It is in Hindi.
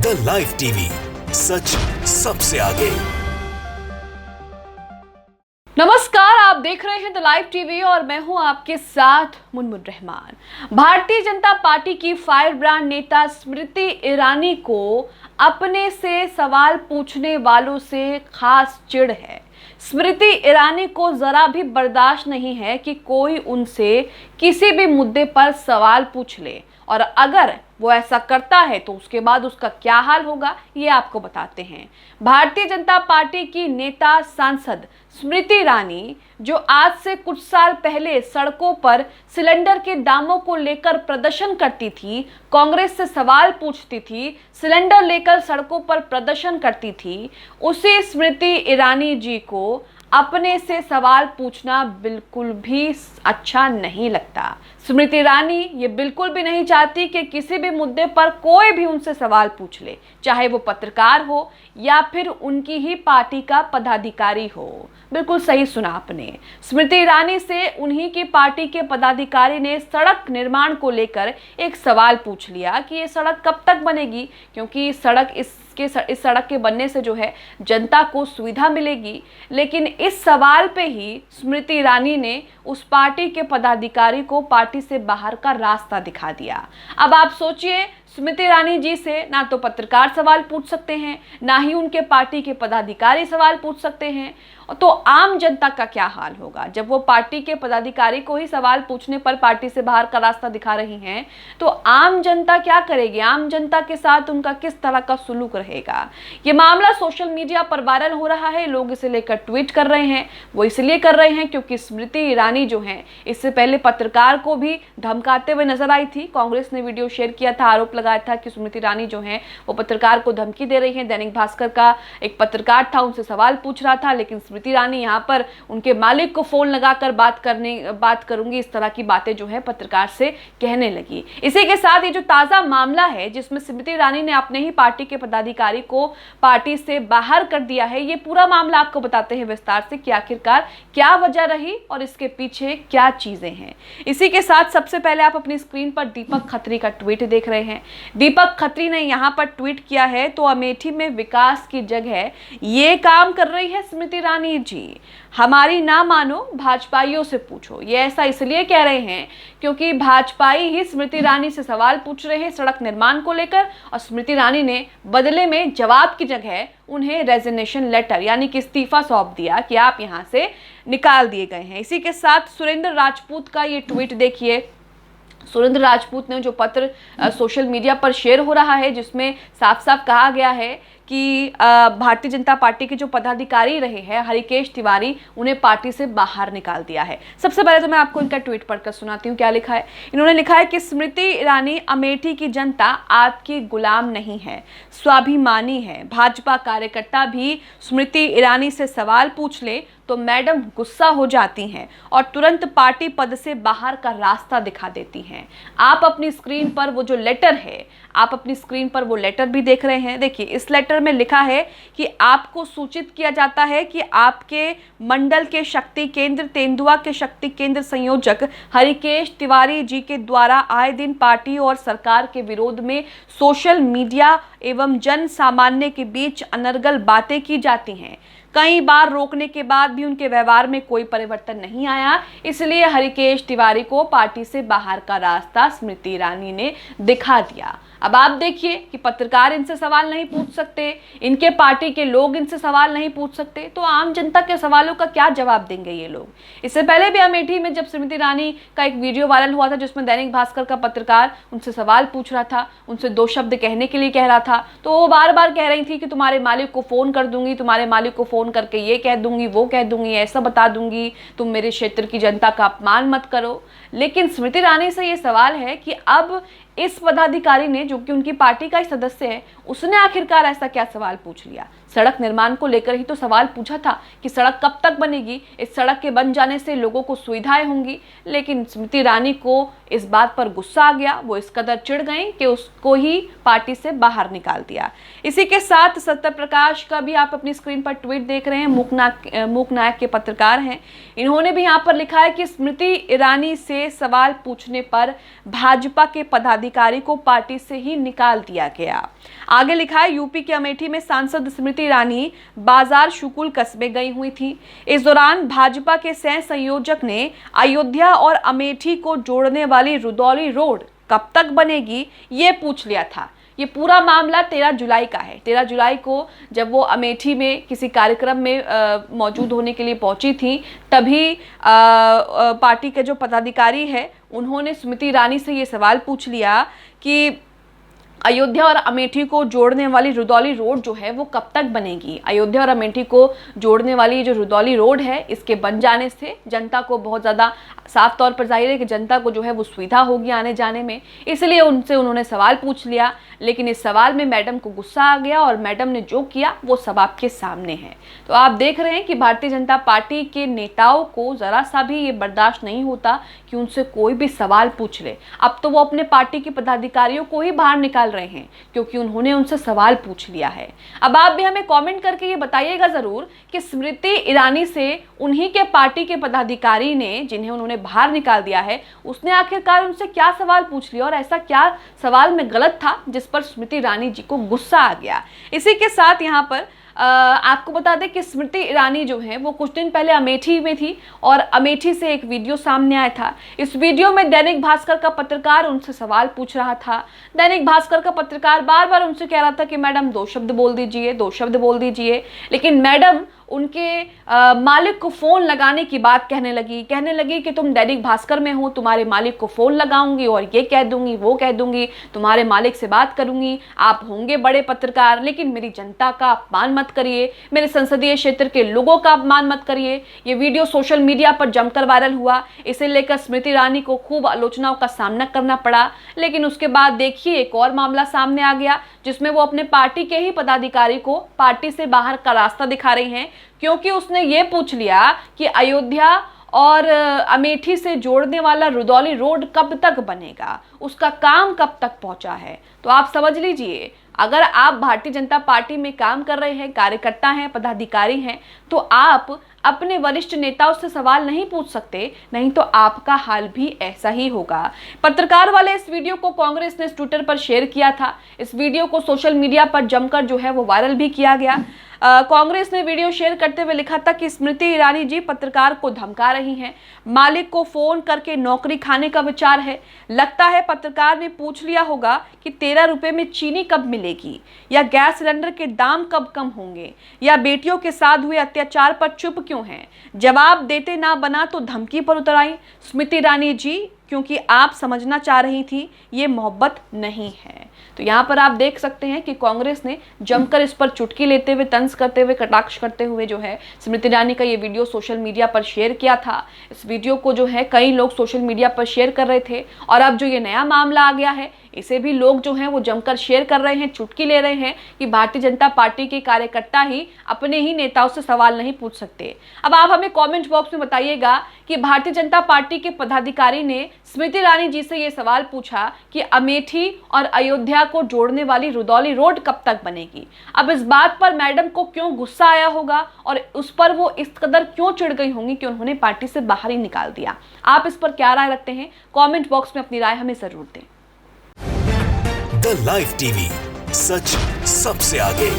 द लाइव टीवी, सच सबसे आगे। नमस्कार, आप देख रहे हैं द लाइव टीवी और मैं हूं आपके साथ मुनमुन रहमान। भारतीय जनता पार्टी की फायर ब्रांड नेता स्मृति ईरानी को अपने से सवाल पूछने वालों से खास चिढ़ है। स्मृति ईरानी को जरा भी बर्दाश्त नहीं है कि कोई उनसे किसी भी मुद्दे पर सवाल पूछ ले, और अगर वो ऐसा करता है तो उसके बाद उसका क्या हाल होगा, ये आपको बताते हैं। भारतीय जनता पार्टी की नेता सांसद स्मृति ईरानी, जो आज से कुछ साल पहले सड़कों पर सिलेंडर के दामों को लेकर प्रदर्शन करती थी, कांग्रेस से सवाल पूछती थी, सिलेंडर लेकर सड़कों पर प्रदर्शन करती थी, उसी स्मृति ईरानी जी को अपने से सवाल पूछना बिल्कुल भी अच्छा नहीं लगता। स्मृति ईरानी ये बिल्कुल भी नहीं चाहती कि किसी भी मुद्दे पर कोई भी उनसे सवाल पूछ ले, चाहे वो पत्रकार हो या फिर उनकी ही पार्टी का पदाधिकारी हो। बिल्कुल सही सुना आपने। स्मृति ईरानी से उन्हीं की पार्टी के पदाधिकारी ने सड़क निर्माण को लेकर एक सवाल पूछ लिया कि ये सड़क कब तक बनेगी, क्योंकि इस सड़क के बनने से जो है जनता को सुविधा मिलेगी। लेकिन इस सवाल पे ही स्मृति ईरानी ने उस पार्टी के पदाधिकारी को पार्टी से बाहर का रास्ता दिखा दिया। अब आप सोचिए, स्मृति ईरानी जी से ना तो पत्रकार सवाल पूछ सकते हैं, ना ही उनके पार्टी के पदाधिकारी सवाल पूछ सकते हैं, तो आम जनता का क्या हाल होगा। जब वो पार्टी के पदाधिकारी को ही सवाल पूछने पर पार्टी से बाहर का रास्ता दिखा रही हैं, तो आम जनता क्या करेगी, आम जनता के साथ उनका किस तरह का सुलूक रहेगा। ये मामला सोशल मीडिया पर वायरल हो रहा है, लोग इसे लेकर ट्वीट कर रहे हैं। वो इसलिए कर रहे हैं क्योंकि स्मृति ईरानी जो है इससे पहले पत्रकार को भी धमकाते हुए नजर आई थी। कांग्रेस ने वीडियो शेयर किया था, आरोप लगाया था कि स्मृति ईरानी जो है वो पत्रकार को धमकी दे रही है। दैनिक भास्कर का एक पत्रकार था, उनसे सवाल पूछ रहा था, लेकिन स्मृति ईरानी यहाँ पर उनके मालिक को फोन लगाकर बात करूंगी, इस तरह की बातें जो है पत्रकार से कहने लगी। इसी के साथ ये जो ताजा मामला है जिसमें स्मृति ईरानी ने अपने ही पार्टी के पदाधिकारी को पार्टी से बाहर कर दिया है, ये पूरा मामला आपको बताते हैं विस्तार से कि आखिरकार क्या वजह रही और इसके पीछे क्या चीजें हैं। इसी के साथ सबसे पहले आप अपनी स्क्रीन पर दीपक खत्री का ट्वीट देख रहे हैं। दीपक खत्री ने यहाँ पर ट्वीट किया है, तो अमेठी में विकास की जगह ये काम कर रही है स्मृति ईरानी जी, हमारी ना मानो भाजपाइयों से पूछो। ये ऐसा इसलिए कह रहे हैं क्योंकि भाजपाई ही स्मृति ईरानी से सवाल पूछ रहे हैं सड़क निर्माण को लेकर, और स्मृति ईरानी ने बदले में जवाब की जगह उन्हें रेजिग्नेशन लेटर यानी कि इस्तीफा सौंप दिया कि आप यहां से निकाल दिए गए हैं। इसी के साथ सुरेंद्र राजपूत का ये ट्वीट देखिए। सुरेंद्र राजपूत ने जो पत्र सोशल मीडिया पर शेयर हो रहा है, जिसमें साफ साफ कहा गया है कि भारतीय जनता पार्टी के जो पदाधिकारी रहे हैं हरिकेश तिवारी, उन्हें पार्टी से बाहर निकाल दिया है। सबसे पहले तो मैं आपको इनका ट्वीट पढ़कर सुनाती हूँ क्या लिखा है। इन्होंने लिखा है कि स्मृति ईरानी, अमेठी की जनता आपकी गुलाम नहीं है, स्वाभिमानी है। भाजपा कार्यकर्ता भी स्मृति ईरानी से सवाल पूछ ले तो मैडम गुस्सा हो जाती हैं और तुरंत पार्टी पद से बाहर का रास्ता दिखा देती हैं। आप अपनी स्क्रीन पर वो जो लेटर है, आप अपनी स्क्रीन पर वो लेटर भी देख रहे हैं। देखिए, इस लेटर में लिखा है कि आपको सूचित किया जाता है कि आपके मंडल के शक्ति केंद्र तेंदुआ के शक्ति केंद्र संयोजक हरिकेश तिवारी जी के द्वारा आए दिन पार्टी और सरकार के विरोध में सोशल मीडिया एवं जन सामान्य के बीच अनर्गल बातें की जाती हैं। कई बार रोकने के बाद भी उनके व्यवहार में कोई परिवर्तन नहीं आया, इसलिए हरिकेश तिवारी को पार्टी से बाहर का रास्ता स्मृति ईरानी ने दिखा दिया। अब आप देखिए कि पत्रकार इनसे सवाल नहीं पूछ सकते, इनके पार्टी के लोग इनसे सवाल नहीं पूछ सकते, तो आम जनता के सवालों का क्या जवाब देंगे ये लोग। इससे पहले भी अमेठी में जब स्मृति ईरानी का एक वीडियो वायरल हुआ था, जिसमें दैनिक भास्कर का पत्रकार उनसे सवाल पूछ रहा था, उनसे दो शब्द कहने के लिए कह रहा था, तो वो बार बार कह रही थी कि तुम्हारे मालिक को फोन कर दूंगी, तुम्हारे मालिक को फोन करके ये कह दूंगी, वो कह दूंगी, ऐसा बता दूंगी, तुम मेरे क्षेत्र की जनता का अपमान मत करो। लेकिन स्मृति ईरानी से ये सवाल है कि अब इस पदाधिकारी ने, जो कि उनकी पार्टी का ही सदस्य है, उसने आखिरकार ऐसा क्या सवाल पूछ लिया। सड़क निर्माण को लेकर ही तो सवाल पूछा था कि सड़क कब तक बनेगी, इस सड़क के बन जाने से लोगों को सुविधाएं होंगी। लेकिन स्मृति ईरानी को इस बात पर गुस्सा आ गया, वो इस कदर चिढ़ गई कि उसको ही पार्टी से बाहर निकाल दिया। इसी के साथ सत्यप्रकाश का भी आप अपनी स्क्रीन पर ट्वीट देख रहे हैं, मूक नायक के पत्रकार हैं, इन्होंने भी यहाँ पर लिखा है कि स्मृति ईरानी से सवाल पूछने पर भाजपा के पदाधिकारी को पार्टी से ही निकाल दिया गया। आगे लिखा है, यूपी के अमेठी में सांसद स्मृति ईरानी बाजार शुकुल कस्बे गई हुई थी। इस दौरान भाजपा के सह संयोजक ने अयोध्या और अमेठी को जोड़ने वाली रुदौली रोड कब तक बनेगी ये पूछ लिया था। ये पूरा मामला 13 जुलाई का है। 13 जुलाई को जब वो अमेठी में किसी कार्यक्रम में मौजूद होने के लिए पहुंची थी, तभी पार्टी के जो पदाधिकारी है उन्होंने स्मृति ईरानी से ये सवाल पूछ लिया कि अयोध्या और अमेठी को जोड़ने वाली रुदौली रोड जो है वो कब तक बनेगी। अयोध्या और अमेठी को जोड़ने वाली जो रुदौली रोड है, इसके बन जाने से जनता को बहुत ज़्यादा साफ तौर पर जाहिर है कि जनता को जो है वो सुविधा होगी आने जाने में, इसलिए उनसे उन्होंने सवाल पूछ लिया। लेकिन इस सवाल में मैडम को गुस्सा आ गया और मैडम ने जो किया वो सब आपके सामने है। तो आप देख रहे हैं कि भारतीय जनता पार्टी के नेताओं को ज़रा सा भी ये बर्दाश्त नहीं होता कि उनसे कोई भी सवाल पूछ ले। अब तो वो अपने पार्टी के पदाधिकारियों को ही बाहर निकाल रहे हैं क्योंकि उन्होंने उनसे सवाल पूछ लिया है। अब आप भी हमें कमेंट करके ये बताइएगा जरूर कि स्मृति ईरानी से उन्हीं के पार्टी के पदाधिकारी ने, जिन्हें उन्होंने बाहर निकाल दिया है, उसने आखिरकार उनसे क्या सवाल पूछ लिया और ऐसा क्या सवाल में गलत था जिस पर स्मृति ईरानी जी को गुस्सा आ गया। इसी के साथ यहाँ पर आपको बता दें कि स्मृति ईरानी जो है वो कुछ दिन पहले अमेठी में थी और अमेठी से एक वीडियो सामने आया था। इस वीडियो में दैनिक भास्कर का पत्रकार उनसे सवाल पूछ रहा था। दैनिक भास्कर का पत्रकार बार बार उनसे कह रहा था कि मैडम 2 शब्द बोल दीजिए, 2 शब्द बोल दीजिए, लेकिन मैडम उनके मालिक को फ़ोन लगाने की बात कहने लगी कि तुम दैनिक भास्कर में हो, तुम्हारे मालिक को फ़ोन लगाऊंगी और ये कह दूंगी, वो कह दूंगी, तुम्हारे मालिक से बात करूंगी, आप होंगे बड़े पत्रकार, लेकिन मेरी जनता का अपमान मत करिए, मेरे संसदीय क्षेत्र के लोगों का अपमान मत करिए। ये वीडियो सोशल मीडिया पर जमकर वायरल हुआ। इसे लेकर स्मृति ईरानी को खूब आलोचनाओं का सामना करना पड़ा। लेकिन उसके बाद देखिए एक और मामला सामने आ गया जिसमें वो अपने पार्टी के ही पदाधिकारी को पार्टी से बाहर का रास्ता दिखा रही हैं, क्योंकि उसने ये पूछ लिया कि अयोध्या और अमेठी से जोड़ने वाला रुदौली रोड कब तक बनेगा, उसका काम कब तक पहुंचा है। तो आप समझ लीजिए, अगर आप भारतीय जनता पार्टी में काम कर रहे हैं, कार्यकर्ता हैं, पदाधिकारी हैं, तो आप अपने वरिष्ठ नेताओं से सवाल नहीं पूछ सकते, नहीं तो आपका हाल भी ऐसा ही होगा। पत्रकार वाले इस वीडियो को कांग्रेस ने ट्विटर पर शेयर किया था। इस वीडियो को सोशल मीडिया पर जमकर जो है वो वायरल भी किया गया। कांग्रेस ने वीडियो शेयर करते हुए लिखा था कि स्मृति ईरानी जी पत्रकार को धमका रही हैं, मालिक को फोन करके नौकरी खाने का विचार है। लगता है पत्रकार ने पूछ लिया होगा कि 13 रुपए में चीनी कब मिलेगी, या गैस सिलेंडर के दाम कब कम होंगे, या बेटियों के साथ हुए अत्याचार पर चुप क्यों हैं। जवाब देते ना बना तो धमकी पर उतर आई स्मृति ईरानी जी, क्योंकि आप समझना चाह रही थी ये मोहब्बत नहीं है। तो यहाँ पर आप देख सकते हैं कि कांग्रेस ने जमकर इस पर चुटकी लेते हुए, तंज करते हुए, कटाक्ष करते हुए जो है स्मृति ईरानी का ये वीडियो सोशल मीडिया पर शेयर किया था। इस वीडियो को जो है कई लोग सोशल मीडिया पर शेयर कर रहे थे और अब जो ये नया मामला आ गया है इसे भी लोग जो हैं वो जमकर शेयर कर रहे हैं, चुटकी ले रहे हैं कि भारतीय जनता पार्टी के कार्यकर्ता ही अपने ही नेताओं से सवाल नहीं पूछ सकते। अब आप हमें कमेंट बॉक्स में बताइएगा कि भारतीय जनता पार्टी के पदाधिकारी ने स्मृति ईरानी जी से ये सवाल पूछा कि अमेठी और अयोध्या को जोड़ने वाली रुदौली रोड कब तक बनेगी। अब इस बात पर मैडम को क्यों गुस्सा आया होगा और उस पर वो इस कदर क्यों चिढ़ गई होंगी कि उन्होंने पार्टी से बाहर ही निकाल दिया। आप इस पर क्या राय रखते हैं? कमेंट बॉक्स में अपनी राय हमें जरूर दें। द लाइव टीवी, सच सबसे आगे।